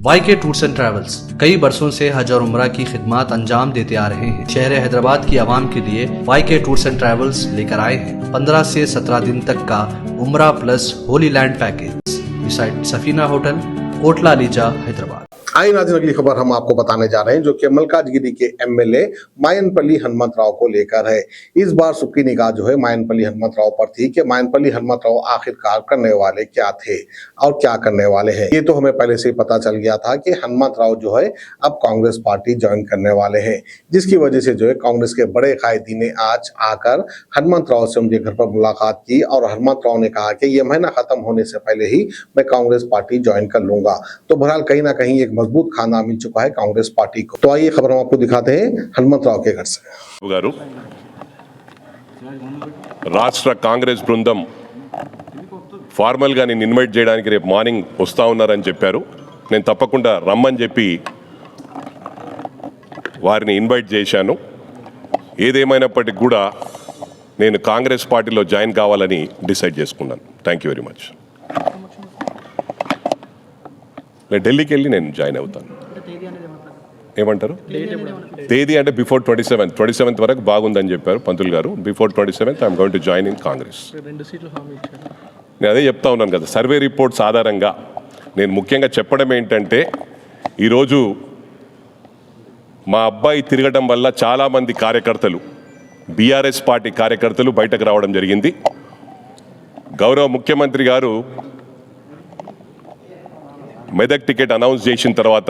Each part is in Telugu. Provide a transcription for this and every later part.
YK टूर्स एंड ट्रैवल्स कई बरसों से हज और उम्रा की खिदमत अंजाम देते आ रहे हैं। शहर हैदराबाद की आवाम के लिए YK टूर्स एंड ट्रैवल्स लेकर आए हैं 15 से 17 दिन तक का उम्रा plus holy land package beside Safina hotel, Kotla Alija, Hyderabad. आई नाज़रीन, अगली खबर हम आपको बताने जा रहे हैं जो कि मलकाजगिरी के MLA मायनपल्ली हनुमंत राव को लेकर है। इस बार सबकी निगाह जो है मायनपल्ली हनुमंत राव पर थी कि मायनपल्ली हनुमंत राव आखिरकार करने वाले क्या थे और क्या करने वाले हैं। ये तो हमें पहले से ही पता चल गया था कि हनुमंत राव जो है अब कांग्रेस पार्टी ज्वाइन करने वाले हैं, जिसकी वजह से जो है कांग्रेस के बड़े कायदी ने आज आकर हनुमंत राव से उनके घर पर मुलाकात की और हनुमंत राव ने कहा कि ये महीना खत्म होने से पहले ही मैं कांग्रेस पार्टी ज्वाइन कर लूंगा। तो बहरहाल कहीं ना कहीं एक मजबूत खाना मिल चुका है कांग्रेस पार्टी को। तो आइए खबर हम आपको दिखाते हैं हनुमंत राव के घर से। రాష్ట్ర కాంగ్రెస్ బృందం ఫార్మల్గా నేను ఇన్వైట్ చేయడానికి రేపు మార్నింగ్ వస్తూ ఉన్నారని చెప్పారు. నేను తప్పకుండా రమ్మని చెప్పి వారిని ఇన్వైట్ చేశాను. ఏదేమైనప్పటికీ కూడా నేను కాంగ్రెస్ పార్టీలో జాయిన్ కావాలని డిసైడ్ చేసుకున్నాను. Thank you very much. నేను ఢిల్లీకి వెళ్ళి నేను జాయిన్ అవుతాను. ఏమంటారు తేదీ అంటే బిఫోర్ 27th వరకు బాగుందని చెప్పారు పంతులు గారు. Before 27th I'm going to join in Congress. నేను అదే చెప్తా ఉన్నాను కదా, సర్వే రిపోర్ట్స్ ఆధారంగా నేను ముఖ్యంగా చెప్పడం ఏంటంటే ఈరోజు మా అబ్బాయి తిరగడం వల్ల చాలామంది కార్యకర్తలు, బీఆర్ఎస్ పార్టీ కార్యకర్తలు బయటకు రావడం జరిగింది. గౌరవ ముఖ్యమంత్రి గారు మెదక్ టికెట్ అనౌన్స్ చేసిన తర్వాత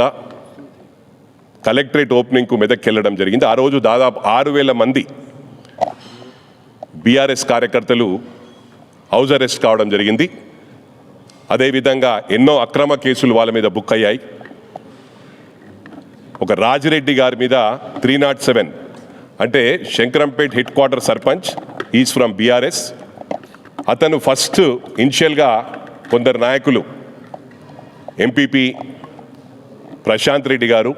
కలెక్టరేట్ ఓపెనింగ్కు మెదక్కి వెళ్ళడం జరిగింది. ఆ రోజు దాదాపు 6,000 మంది బీఆర్ఎస్ కార్యకర్తలు హౌస్ అరెస్ట్ కావడం జరిగింది. అదేవిధంగా ఎన్నో అక్రమ కేసులు వాళ్ళ మీద బుక్ అయ్యాయి. ఒక రాజిరెడ్డి గారి మీద 307, అంటే Shankarampet head quarter sarpanch, is from BRS. అతను ఫస్ట్ ఇనిషియల్గా కొందరు నాయకులు ఎంపీపీ ప్రశాంత్ రెడ్డి గారు,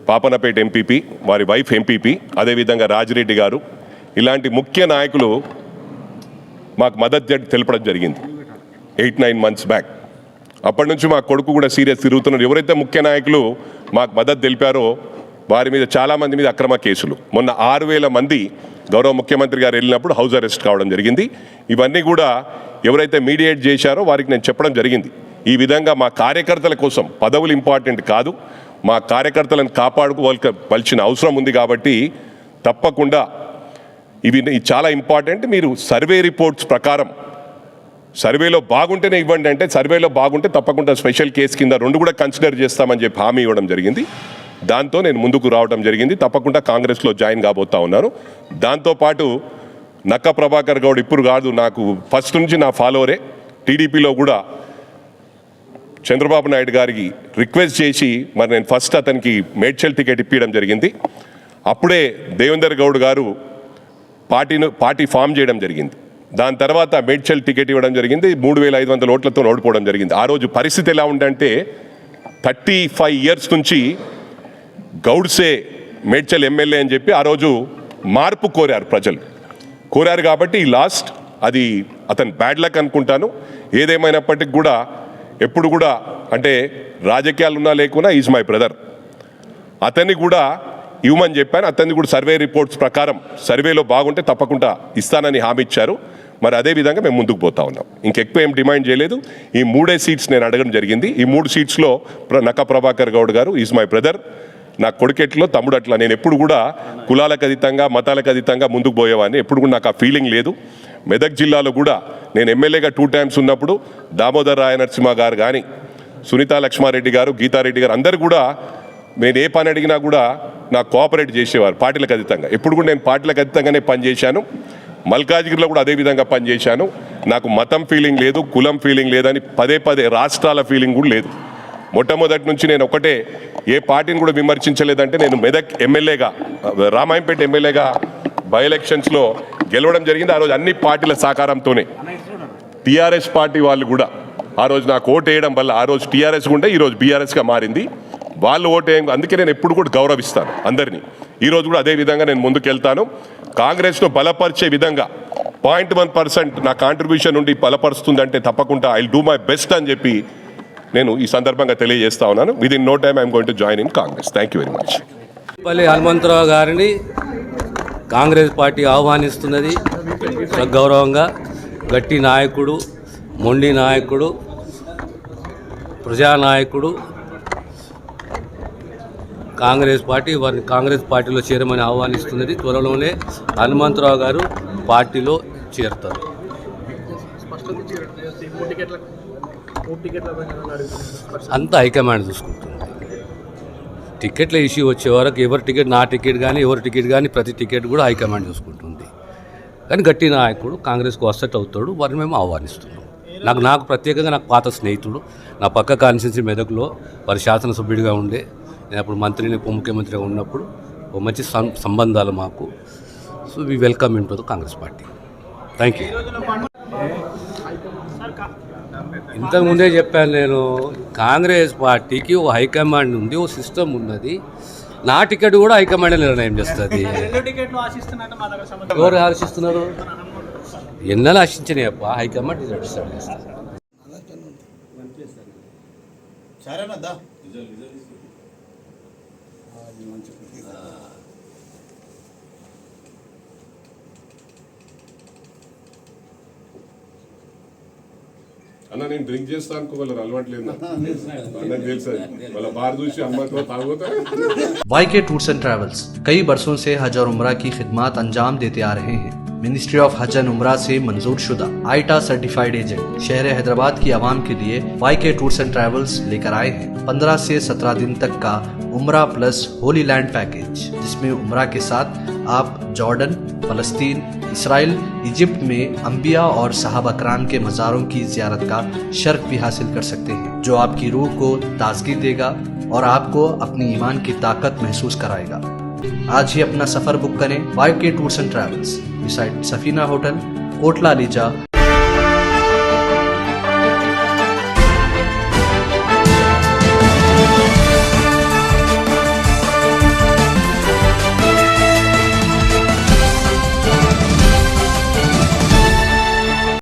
పాపనపేట ఎంపీపీ, వారి వైఫ్ ఎంపీపీ, అదేవిధంగా రాజిరెడ్డి గారు, ఇలాంటి ముఖ్య నాయకులు మాకు మద్దతు తెలపడం జరిగింది 8-9 months బ్యాక్. అప్పటి నుంచి మా కొడుకు కూడా సీరియస్ తిరుగుతున్నారు. ఎవరైతే ముఖ్య నాయకులు మాకు మద్దతు తెలిపారో వారి మీద చాలామంది మీద అక్రమ కేసులు. మొన్న 6,000 మంది గౌరవ ముఖ్యమంత్రి గారు వెళ్ళినప్పుడు హౌస్ అరెస్ట్ కావడం జరిగింది. ఇవన్నీ కూడా ఎవరైతే మీడియేట్ చేశారో వారికి నేను చెప్పడం జరిగింది. ఈ విధంగా మా కార్యకర్తల కోసం పదవులు ఇంపార్టెంట్ కాదు, మా కార్యకర్తలను కాపాడుకోవాల్సిన అవసరం ఉంది. కాబట్టి తప్పకుండా ఇవి చాలా ఇంపార్టెంట్. మీరు సర్వే రిపోర్ట్స్ ప్రకారం సర్వేలో బాగుంటేనే ఇవ్వండి అంటే, సర్వేలో బాగుంటే తప్పకుండా స్పెషల్ కేసు కింద 2 కూడా కన్సిడర్ చేస్తామని చెప్పి హామీ ఇవ్వడం జరిగింది. దాంతో నేను ముందుకు రావడం జరిగింది. తప్పకుండా కాంగ్రెస్లో జాయిన్ కాబోతా ఉన్నాను. దాంతోపాటు నక్క ప్రభాకర్ గౌడ్ ఇప్పుడు కాదు, నాకు ఫస్ట్ నుంచి నా ఫాలోవరే. టీడీపీలో కూడా చంద్రబాబు నాయుడు గారికి రిక్వెస్ట్ చేసి మరి నేను ఫస్ట్ అతనికి మేడ్చల్ టికెట్ ఇప్పించడం జరిగింది. అప్పుడే దేవేందర్ గౌడ్ గారు పార్టీ ఫామ్ చేయడం జరిగింది. దాని తర్వాత మేడ్చల్ టికెట్ ఇవ్వడం జరిగింది. 3,500 ఓట్లతో ఓడిపోవడం జరిగింది. ఆ రోజు పరిస్థితి ఎలా ఉందంటే 35 years నుంచి గౌడ్సే మేడ్చల్ ఎమ్మెల్యే అని చెప్పి ఆ రోజు మార్పు కోరారు ప్రజలు. కోరారు కాబట్టి లాస్ట్ అది అతను బ్యాడ్ లక్ అనుకుంటాను. ఏదేమైనప్పటికీ కూడా ఎప్పుడు కూడా అంటే రాజకీయాలు ఉన్నా లేకున్నా ఈజ్ మై బ్రదర్, అతన్ని కూడా ఇవ్వమని చెప్పాను. అతన్ని కూడా సర్వే రిపోర్ట్స్ ప్రకారం సర్వేలో బాగుంటే తప్పకుండా ఇస్తానని హామీ ఇచ్చారు. మరి అదేవిధంగా మేము ముందుకు పోతా ఉన్నాం. ఇంకెక్కువ ఏం డిమాండ్ చేయలేదు. ఈ 3 seats నేను అడగడం జరిగింది. ఈ 3 seatsలో నక్క ప్రభాకర్ గౌడ్ గారు ఈజ్ మై బ్రదర్, నా కొడుకెట్లో తమ్ముడు అట్లా. నేను ఎప్పుడు కూడా కులాలకు అతీతంగా మతాలకు అతీతంగా ముందుకు పోయేవాడిని. ఎప్పుడు కూడా నాకు ఆ ఫీలింగ్ లేదు. మెదక్ జిల్లాలో కూడా నేను ఎమ్మెల్యేగా 2 times ఉన్నప్పుడు దామోదర్ రాయ నరసింహ గారు కానీ, సునీతా లక్ష్మారెడ్డి గారు, గీతారెడ్డి గారు అందరు కూడా నేను ఏ పని అడిగినా కూడా నాకు కోఆపరేట్ చేసేవారు పార్టీలకు అతీతంగా. ఎప్పుడు కూడా నేను పార్టీలకు అతీతంగానే పనిచేశాను. మల్కాజ్గిరిలో కూడా అదేవిధంగా పనిచేశాను. నాకు మతం ఫీలింగ్ లేదు, కులం ఫీలింగ్ లేదని పదే రాష్ట్రాల ఫీలింగ్ కూడా లేదు. మొట్టమొదటి నుంచి నేను ఒకటే, ఏ పార్టీని కూడా విమర్శించలేదంటే నేను మెదక్ ఎమ్మెల్యేగా, రామాయంపేట ఎమ్మెల్యేగా బై ఎలక్షన్స్లో గెలవడం జరిగింది. ఆ రోజు అన్ని పార్టీల సహకారంతోనే. టీఆర్ఎస్ పార్టీ వాళ్ళు కూడా ఆ రోజు నాకు ఓటు వేయడం వల్ల, ఆ రోజు టీఆర్ఎస్ ఉంటే ఈరోజు బీఆర్ఎస్గా మారింది. వాళ్ళు ఓటు వేయ, అందుకే నేను ఎప్పుడు కూడా గౌరవిస్తాను అందరినీ. ఈరోజు కూడా అదే విధంగా నేను ముందుకెళ్తాను. కాంగ్రెస్ను బలపరిచే విధంగా 0.1% నా కాంట్రిబ్యూషన్ నుండి బలపరుస్తుందంటే తప్పకుండా I will do my best అని చెప్పి నేను ఈ సందర్భంగా తెలియజేస్తా ఉన్నాను. Within no time I'm going to join in Congress. Thank you very much. Palli Hanumantharao గారిని కాంగ్రెస్ పార్టీ ఆహ్వానిస్తున్నది. సగౌరవంగా గట్టి నాయకుడు, మొండి నాయకుడు, ప్రజానాయకుడు, కాంగ్రెస్ పార్టీ వారిని కాంగ్రెస్ పార్టీలో చేరమని ఆహ్వానిస్తున్నది. త్వరలోనే హనుమంతరావు గారు పార్టీలో చేరుతారు. అంతా హైకమాండ్ చూసుకుంటుంది. టికెట్ల ఇష్యూ వచ్చే వరకు ఎవరి టికెట్, నా టికెట్ కానీ ఎవరి టికెట్ కానీ ప్రతి టికెట్ కూడా హైకమాండ్ చూసుకుంటుంది. కానీ గట్టి నాయకుడు కాంగ్రెస్కు అసెట్ అవుతాడు, వారిని మేము ఆహ్వానిస్తున్నాం. నాకు ప్రత్యేకంగా నాకు పాత స్నేహితుడు, నా పక్క కాన్స్టిట్యున్సీ మెదక్లో వారి శాసనసభ్యుడిగా ఉండే, నేను అప్పుడు మంత్రిని ఉప ముఖ్యమంత్రిగా ఉన్నప్పుడు ఒక మంచి సంబంధాలు మాకు. So we welcome in to the Congress party. Thank you. ఇంతకుముందే చెప్పాను నేను, కాంగ్రెస్ పార్టీకి ఓ హైకమాండ్ ఉంది, ఓ సిస్టమ్ ఉన్నది. నా టికెట్ కూడా హైకమాండ్ నిర్ణయం చేస్తుంది. ఎవరు ఆశిస్తున్నారు? ఎన్నెలా ఆశించినాయప్ప, హైకమాండ్ డిసైడ్ చేస్తారు. అన్న నేను డ్రింక్ చేస్తాను, వాళ్ళకి అలవాటు లేదు. అన్నకు తెలుసు, వాళ్ళ బార్ చూసి అమ్మతో తాగుతా. YK टूर्स एंड ट्रैवल्स कई बरसों से हज और उम्रा की खिदमत अंजाम देते आ रहे हैं। मिनिस्ट्री ऑफ हज एंड उम्रा से मंजूर शुदा आईटा सर्टिफाइड एजेंट शहर हैदराबाद की आवाम के लिए YK टूर्स एंड ट्रैवल्स लेकर आए हैं 15 से 17 दिन तक का उम्रा प्लस होली लैंड पैकेज, जिसमें उम्रा के साथ आप जॉर्डन, फलस्तीन, इसराइल, इजिप्ट में अंबिया और सहाबा कराम के मज़ारों की ज़ियारत का शर्फ भी हासिल कर सकते हैं, जो आपकी रूह को ताजगी देगा और आपको अपनी ईमान की ताकत महसूस कराएगा। आज ही अपना सफ़र बुक करें YK tours and travels, beside Safina hotel, Kotla Lisa,